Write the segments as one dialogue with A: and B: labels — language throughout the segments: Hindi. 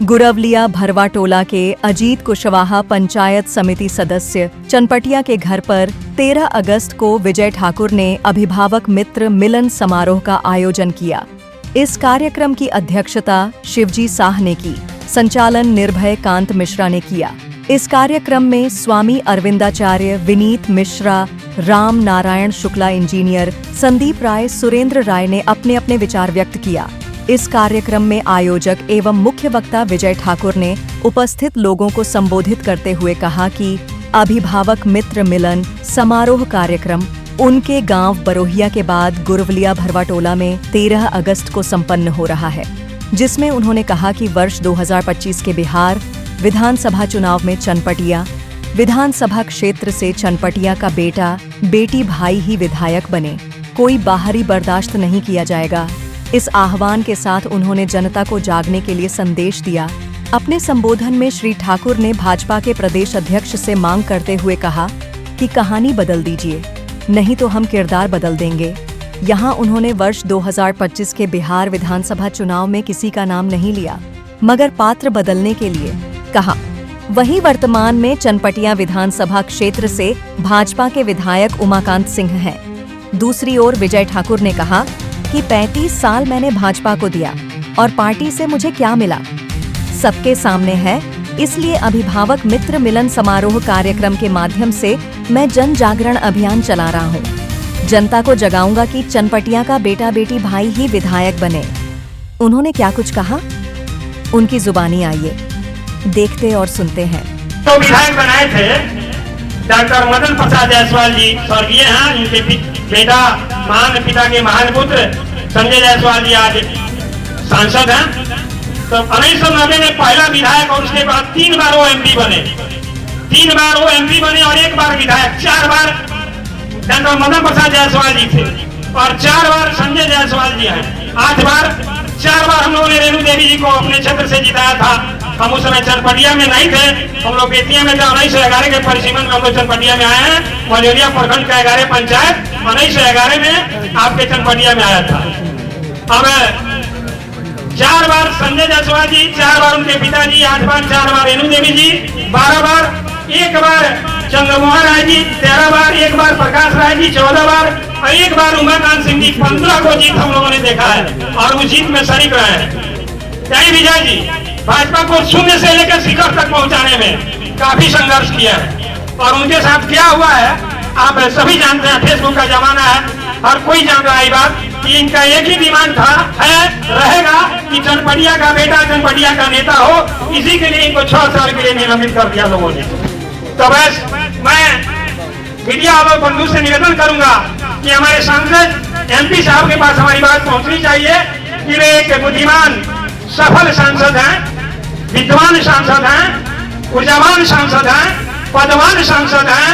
A: गुरवलिया भरवाटोला के अजीत कुशवाहा पंचायत समिति सदस्य चनपटिया के घर पर 13 अगस्त को विजय ठाकुर ने अभिभावक मित्र मिलन समारोह का आयोजन किया। इस कार्यक्रम की अध्यक्षता शिवजी साह ने की, संचालन निर्भय कांत मिश्रा ने किया। इस कार्यक्रम में स्वामी अरविंदाचार्य, विनीत मिश्रा, राम नारायण शुक्ला इंजीनियर, संदीप राय, सुरेंद्र राय ने अपने अपने विचार व्यक्त किया। इस कार्यक्रम में आयोजक एवं मुख्य वक्ता विजय ठाकुर ने उपस्थित लोगों को संबोधित करते हुए कहा कि अभिभावक मित्र मिलन समारोह कार्यक्रम उनके गांव बरोहिया के बाद गुरवलिया भरवाटोला में 13 अगस्त को संपन्न हो रहा है, जिसमें उन्होंने कहा कि वर्ष 2025 के बिहार विधानसभा चुनाव में चनपटिया विधानसभा क्षेत्र से चनपटिया का बेटा बेटी भाई ही विधायक बने, कोई बाहरी बर्दाश्त नहीं किया जाएगा। इस आह्वान के साथ उन्होंने जनता को जागने के लिए संदेश दिया। अपने संबोधन में श्री ठाकुर ने भाजपा के प्रदेश अध्यक्ष से मांग करते हुए कहा कि कहानी बदल दीजिए, नहीं तो हम किरदार बदल देंगे। यहाँ उन्होंने वर्ष 2025 के बिहार विधानसभा चुनाव में किसी का नाम नहीं लिया, मगर पात्र बदलने के लिए कहा। वहीं वर्तमान में चनपटिया विधानसभा क्षेत्र से भाजपा के विधायक उमाकांत सिंह हैं। दूसरी ओर विजय ठाकुर ने कहा कि 35 साल मैंने भाजपा को दिया और पार्टी से मुझे क्या मिला, सबके सामने है। इसलिए अभिभावक मित्र मिलन समारोह कार्यक्रम के माध्यम से मैं जन जागरण अभियान चला रहा हूँ। जनता को जगाऊंगा कि चनपटिया का बेटा बेटी भाई ही विधायक बने। उन्होंने क्या कुछ कहा, उनकी जुबानी आइए देखते और सुनते हैं।
B: तो विधायक बनाए थे डॉक्टर मदन प्रसाद जायसवाल जी, स्वर्गीय हैं। उनके बेटा महान पिता के महान पुत्र संजय जायसवाल जी आज सांसद हैं। तो 1990 में पहला विधायक और उसके बाद 3 बार वो एमपी बने। 3 बार वो एमपी बने और 1 बार विधायक। 4 बार डॉक्टर मदन प्रसाद जायसवाल जी थे और 4 बार संजय जायसवाल जी हैं। 8 बार 4 बार हम लोगों ने रेणु देवी जी को अपने क्षेत्र से जिताया था। हम उस समय चनपटिया में नहीं थे, हम लोग बेतिया में थे। 1911 के परिसीमन में हम लोग चनपटिया में आए हैं। मजोलिया प्रखंड का 11 पंचायत 1911 में आपके चनपटिया में आया था। अब 4 बार संजय जायसवाल जी, 4 बार उनके पिताजी, 8 बार 4 बार रेणु देवी जी, 12 बार, 1 बार चंद्रमोहन राय जी, 13 बार, 1 बार प्रकाश राय जी, 14 बार और 1 बार उमाकांत सिंह जी। 15 को जीत हम लोगों ने देखा है और उस जीत में शरीक रहे हैं। जय विजय जी भाजपा को शून्य से लेकर शिखर तक पहुंचाने में काफी संघर्ष किया है और उनके साथ क्या हुआ है आप सभी जानते हैं। फेसबुक का जमाना है, हर कोई जान रहा है बात कि इनका एक ही डिमांड था, है, रहेगा कि चनपटिया का बेटा चनपटिया का नेता हो। इसी के लिए इनको 6 साल के लिए निलंबित कर दिया लोगों ने। तो बस मैं मीडिया वालों बंधु से निवेदन करूंगा कि हमारे सांसद एमपी साहब के पास हमारी बात पहुंचनी चाहिए कि वे एक बुद्धिमान सफल सांसद हैं, विद्वान सांसद हैं, ऊर्जावान सांसद हैं, पदवान सांसद हैं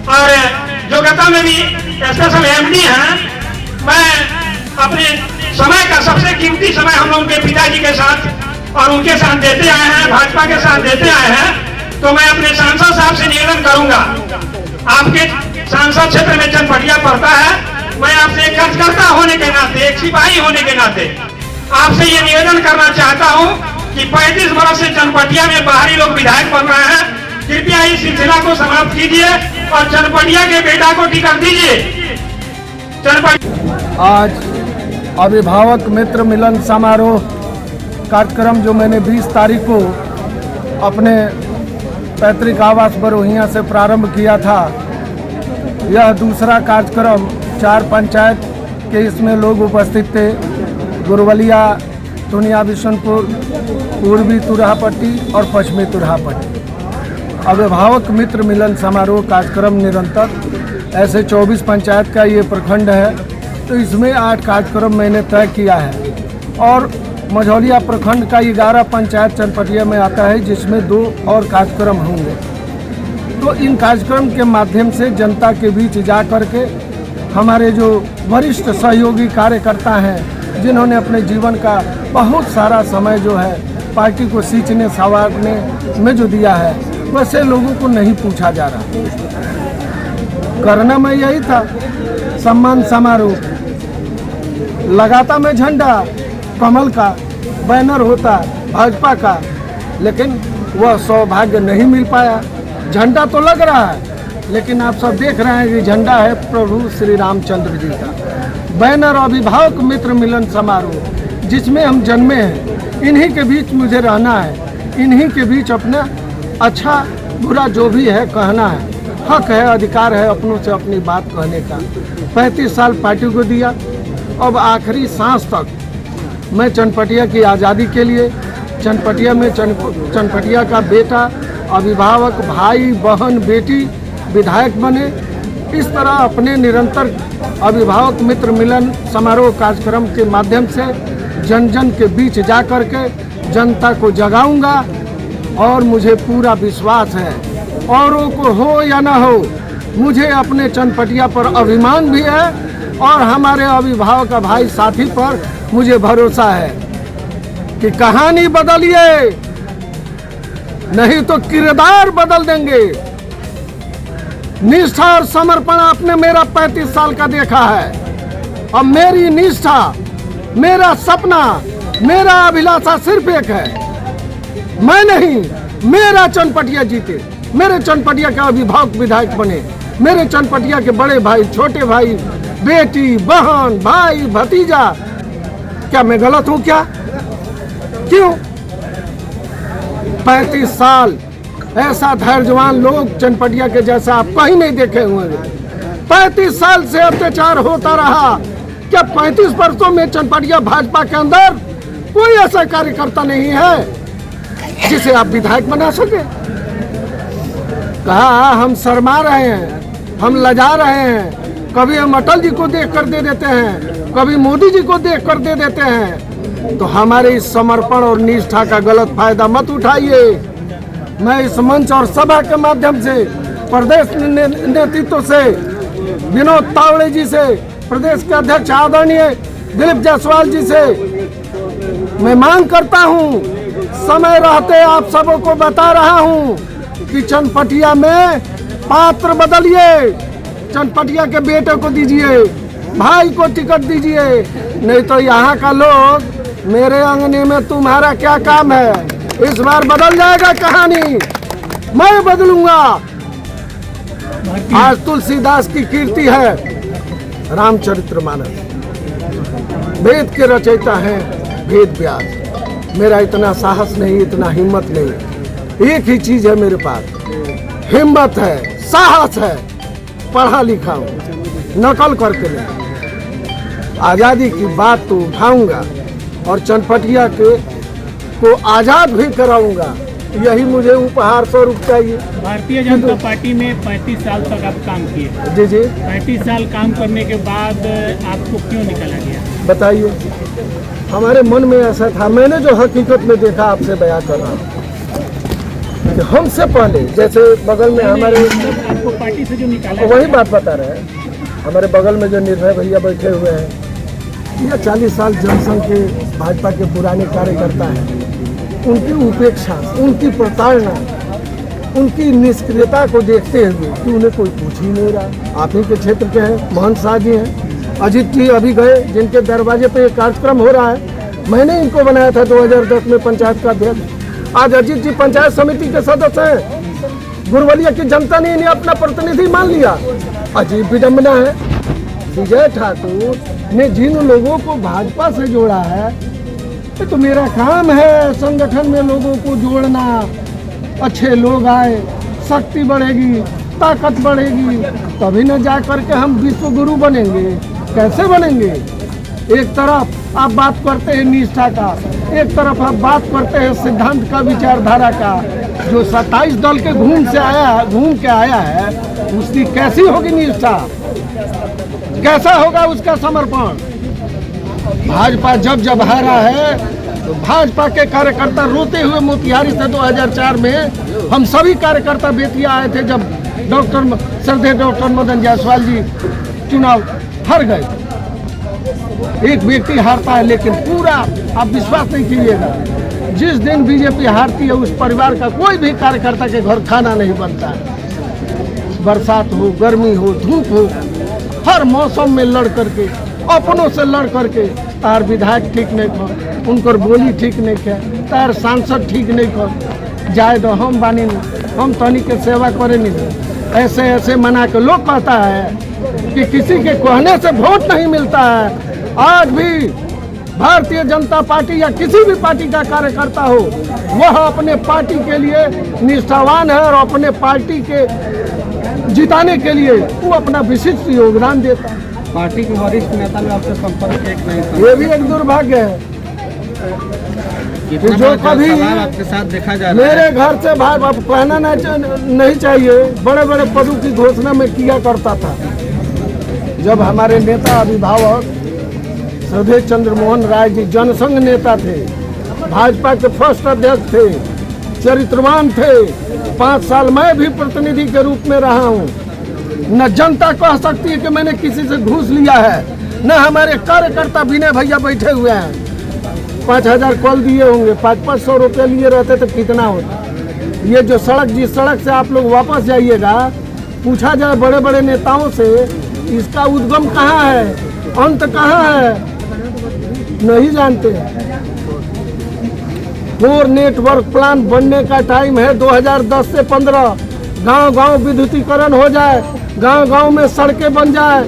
B: और योग्यता में भी स्पेशल एमडी हैं। मैं अपने समय का सबसे कीमती समय हम लोग के पिताजी के साथ और उनके साथ देते आए हैं, भाजपा के साथ देते आए हैं। तो मैं अपने सांसद साहब से निवेदन करूंगा, आपके सांसद क्षेत्र में चनपटिया पड़ता है, मैं आपसे एक कार्यकर्ता होने के नाते, एक सिपाही होने के नाते आपसे ये निवेदन करना चाहता हूं कि 35 वर्ष से चनपटिया में बाहरी लोग विधायक बन रहे हैं। कृपया इस सिलसिला को समाप्त कीजिए और चनपटिया के बेटा को टिकट दीजिए।
C: आज अभिभावक मित्र मिलन समारोह कार्यक्रम जो मैंने 20 तारीख को अपने पैतृक आवास बरोहिया से प्रारंभ किया था, यह दूसरा कार्यक्रम 4 पंचायत के इसमें लोग उपस्थित थे। गुरवलिया, टुनिया बिशनपुर, पूर्वी तुराहपट्टी और पश्चिमी तुराहपट्टी। अभिभावक मित्र मिलन समारोह कार्यक्रम निरंतर ऐसे 24 पंचायत का ये प्रखंड है, तो इसमें 8 कार्यक्रम मैंने तय किया है और मझौलिया प्रखंड का 11 पंचायत चनपटिया में आता है, जिसमें 2 और कार्यक्रम होंगे। तो इन कार्यक्रम के माध्यम से जनता के बीच जा करके हमारे जो वरिष्ठ सहयोगी कार्यकर्ता हैं, जिन्होंने अपने जीवन का बहुत सारा समय जो है पार्टी को सींचने संवारने में जो दिया है, वैसे लोगों को नहीं पूछा जा रहा। करना में यही था, सम्मान समारोह लगाता में झंडा कमल का बैनर होता, भाजपा का, लेकिन वह सौभाग्य नहीं मिल पाया। झंडा तो लग रहा है, लेकिन आप सब देख रहे हैं कि झंडा है प्रभु श्री रामचंद्र जी का। बैनर अभिभावक मित्र मिलन समारोह, जिसमें हम जन्मे हैं, इन्हीं के बीच मुझे रहना है, इन्हीं के बीच अपना अच्छा बुरा जो भी है कहना है। हक है, अधिकार है अपनों से अपनी बात कहने का। 35 साल पार्टी को दिया, अब आखिरी सांस तक मैं चनपटिया की आज़ादी के लिए, चनपटिया में चनपटिया का बेटा, अभिभावक, भाई, बहन, बेटी विधायक बने, इस तरह अपने निरंतर अभिभावक मित्र मिलन समारोह कार्यक्रम के माध्यम से जन जन के बीच जा कर के जनता को जगाऊंगा। और मुझे पूरा विश्वास है, औरों को हो या ना हो, मुझे अपने चनपटिया पर अभिमान भी है और हमारे अभिभावक भाई साथी पर मुझे भरोसा है कि कहानी बदलिए, नहीं तो किरदार बदल देंगे। निष्ठा और समर्पण आपने मेरा 35 साल का देखा है। अब मेरी निष्ठा, मेरा सपना, मेरा अभिलाषा सिर्फ एक है, मैं नहीं, मेरा चनपटिया जीते, मेरे चनपटिया का अभिभावक विधायक बने, मेरे चनपटिया के बड़े भाई, छोटे भाई, बेटी, बहन, भाई, भतीजा। क्या मैं गलत हूं क्या? क्यों? 35 साल ऐसा धैर्यवान लोग चनपटिया के जैसा आप कहीं नहीं देखे हुए। 35 साल से अत्याचार होता रहा। क्या 35 वर्षों में चनपटिया भाजपा के अंदर कोई ऐसा कार्यकर्ता नहीं है जिसे आप विधायक बना सके? कहा हम शर्मा रहे हैं, हम लजा रहे हैं, कभी हम अटल जी को देख कर दे देते हैं, कभी मोदी जी को देख कर दे देते हैं। तो हमारे इस समर्पण और निष्ठा का गलत फायदा मत उठाइए। मैं इस मंच और सभा के माध्यम से प्रदेश नेतृत्व से, विनोद तावड़े जी से, प्रदेश के अध्यक्ष आदरणीय दिलीप जायसवाल जी से मैं मांग करता हूं, समय रहते आप सबों को बता रहा हूं कि चनपटिया में पात्र बदलिए, चनपटिया के बेटे को दीजिए, भाई को टिकट दीजिए, नहीं तो यहाँ का लोग मेरे अंगने में तुम्हारा क्या काम है। इस बार बदल जाएगा कहानी, मैं बदलूंगा। आज तुलसीदास की कीर्ति है, रामचरितमानस, वेद के रचयिता हैं वेद व्यास। मेरा इतना साहस नहीं, इतना हिम्मत नहीं। एक ही चीज है मेरे पास, हिम्मत है, साहस है, पढ़ा लिखा हूँ, नकल करके नहीं। आज़ादी की बात तो उठाऊंगा और चनपटिया को आज़ाद भी कराऊंगा। यही मुझे उपहार स्वरूप चाहिए।
D: भारतीय जनता पार्टी में 35 साल तक आप काम किए।
C: जी जी।
D: 35 साल काम करने के बाद आपको क्यों निकाला गया?
C: बताइए। हमारे मन में ऐसा था, मैंने जो हकीकत में देखा आपसे बयां कर रहा हूँ कि हमसे पहले, जैसे बगल में हमारे,
D: आपको पार्टी से जो निकाला,
C: वही बात बता रहे हैं। हमारे बगल में जो निर्भय भैया बैठे हुए हैं, यह 40 साल जनसंघ के भाजपा के पुराने कार्यकर्ता हैं। उनकी उपेक्षा, उनकी प्रताड़ना, उनकी निष्क्रियता को देखते हुए कि उन्हें कोई पूछ ही नहीं रहा। आप ही के क्षेत्र के हैं, मोहन शाह जी हैं, अजीत जी अभी गए, जिनके दरवाजे पे कार्यक्रम हो रहा है। मैंने इनको बनाया था 2010 में पंचायत का अध्यक्ष। आज अजीत जी पंचायत समिति के सदस्य हैं। गुरवलिया की जनता ने इन्हें अपना प्रतिनिधि मान लिया। अजीब विडम्बना है। विजय ठाकुर ने जिन लोगों को भाजपा से जोड़ा है, ये तो मेरा काम है संगठन में लोगों को जोड़ना। अच्छे लोग आए, शक्ति बढ़ेगी, ताकत बढ़ेगी, तभी न जा करके हम विश्व गुरु बनेंगे। कैसे बनेंगे? एक तरफ आप बात करते हैं निष्ठा का, एक तरफ आप बात करते हैं सिद्धांत का, विचारधारा का। जो 27 दल के घूम के आया है, उसकी कैसी होगी निष्ठा? कैसा होगा उसका समर्पण? भाजपा जब हारा है तो भाजपा के कार्यकर्ता रोते हुए मोतिहारी से 2004 में हम सभी कार्यकर्ता बेतिया आए थे, जब श्रद्धेय डॉक्टर मदन जायसवाल जी चुनाव हार गए। एक व्यक्ति हारता है, लेकिन पूरा आप विश्वास नहीं कीजिएगा, जिस दिन बीजेपी हारती है उस परिवार का कोई भी कार्यकर्ता के घर खाना नहीं बनता है। बरसात हो, गर्मी हो, धूप हो, हर मौसम में लड़ करके अपनों से लड़ करके तार विधायक ठीक नहीं कर, उनकर बोली ठीक नहीं है, तार सांसद ठीक नहीं कर, जाए तो हम बानी नहीं, हम तनी के सेवा करे नहीं। ऐसे ऐसे मना के लोग कहता है कि किसी के कहने से वोट नहीं मिलता है। आज भी भारतीय जनता पार्टी या किसी भी पार्टी का कार्यकर्ता हो, वह अपने पार्टी के लिए निष्ठावान है और अपने पार्टी के जिताने के लिए वो अपना विशिष्ट योगदान देता है।
E: पार्टी के वरिष्ठ नेता में आपसे संपर्क एक नहीं था,
C: ये भी एक दुर्भाग्य है कि जो कभी
E: आपके साथ देखा जा रहा
C: मेरे घर से बाहर, अब कहना नहीं चाहिए, बड़े बड़े पदों की घोषणा में किया करता था। जब हमारे नेता अभिभावक श्रद्धेय चंद्र मोहन राय जी जनसंघ नेता थे, भाजपा के फर्स्ट अध्यक्ष थे, चरित्रवान थे, 5 साल मैं भी प्रतिनिधि के रूप में रहा हूँ। न जनता कह सकती है कि मैंने किसी से घूस लिया है, न हमारे कार्यकर्ता विनय भैया बैठे हुए हैं 5000 कॉल दिए होंगे, 500 रुपये लिए रहते तो कितना होता। ये जो सड़क, जिस सड़क से आप लोग वापस जाइएगा, पूछा जाए बड़े बड़े नेताओं से, इसका उद्गम कहाँ है, अंत कहाँ है, नहीं जानते। 4 नेटवर्क प्लान बनने का टाइम है 2010 से 15। गांव-गांव विद्युतीकरण हो जाए, गांव-गांव में सड़कें बन जाए,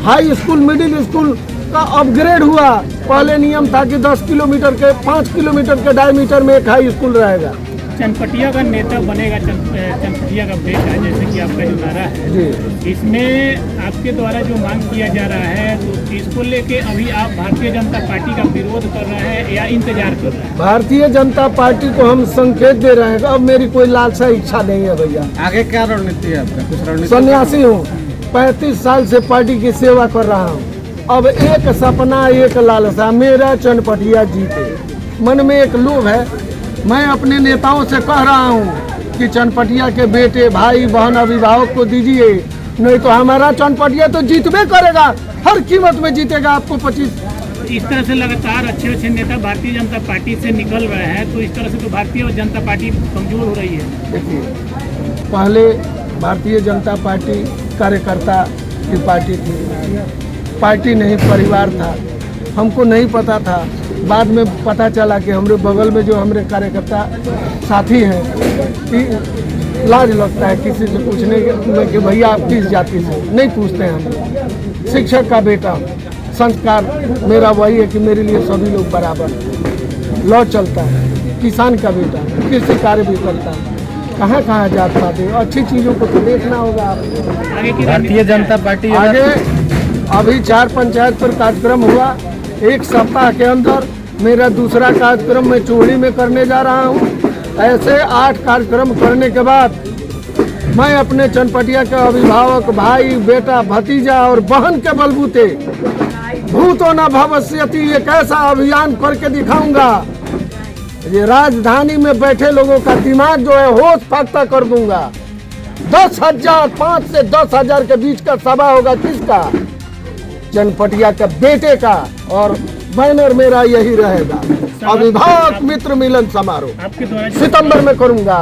C: हाई स्कूल मिडिल स्कूल का अपग्रेड हुआ। पहले नियम था कि 10 किलोमीटर के 5 किलोमीटर के डायमीटर में एक हाई स्कूल रहेगा।
D: चनपटिया का नेता बनेगा, चनपटिया का बेटा है, जैसे कि आपका जो नारा है
C: जी,
D: इसमें आपके द्वारा जो मांग किया जा रहा है, तो इसको लेके अभी आप भारतीय जनता पार्टी का विरोध कर रहे हैं या इंतजार कर रहे हैं?
C: भारतीय जनता पार्टी को हम संकेत दे रहे हैं। अब मेरी कोई लालसा इच्छा नहीं है भैया।
E: आगे क्या रणनीति है आपका? कुछ रणनीति?
C: सन्यासी हूँ, 35 साल से पार्टी की सेवा कर रहा हूँ। अब एक सपना, एक लालसा, मेरा चनपटिया जीते। मन में एक लोभ है। मैं अपने नेताओं से कह रहा हूँ कि चनपटिया के बेटे, भाई, बहन, अभिभावक को दीजिए, नहीं तो हमारा चनपटिया तो जीतबे करेगा, हर कीमत में जीतेगा। आपको 25
D: इस तरह से लगातार अच्छे नेता भारतीय जनता पार्टी से निकल रहे हैं, तो इस तरह से तो भारतीय जनता पार्टी कमजोर हो रही है।
C: देखिए, पहले भारतीय जनता पार्टी कार्यकर्ता की पार्टी थी, पार्टी नहीं परिवार था। हमको नहीं पता था, बाद में पता चला कि हमारे बगल में जो हमारे कार्यकर्ता साथी हैं, कि लाज लगता है किसी से पूछने में कि भैया आप किस जाति से, नहीं पूछते हैं हम। शिक्षक का बेटा, संस्कार मेरा वही है कि मेरे लिए सभी लोग बराबर। लॉ चलता है, किसान का बेटा, कृषि कार्य भी करता है। कहाँ जात पाते, अच्छी चीज़ों को तो देखना होगा आपको।
E: भारतीय जनता पार्टी
C: आगे अभी 4 पंचायत पर कार्यक्रम हुआ। 1 सप्ताह के अंदर मेरा दूसरा कार्यक्रम मैं चोड़ी में करने जा रहा हूँ। ऐसे 8 कार्यक्रम करने के बाद मैं अपने चनपटिया के अभिभावक, भाई, बेटा, भतीजा और बहन के बलबूते भूतो न भविष्यति एक ऐसा अभियान करके दिखाऊंगा। ये राजधानी में बैठे लोगों का दिमाग जो है होश फाख्ता कर दूंगा। 10,000, 5 से 10,000 के बीच का सभा होगा। किसका? चनपटिया के बेटे का। और बैनर मेरा यही रहेगा, अभिभावक मित्र मिलन समारोह।
D: आपके द्वारा
C: सितंबर में करूंगा।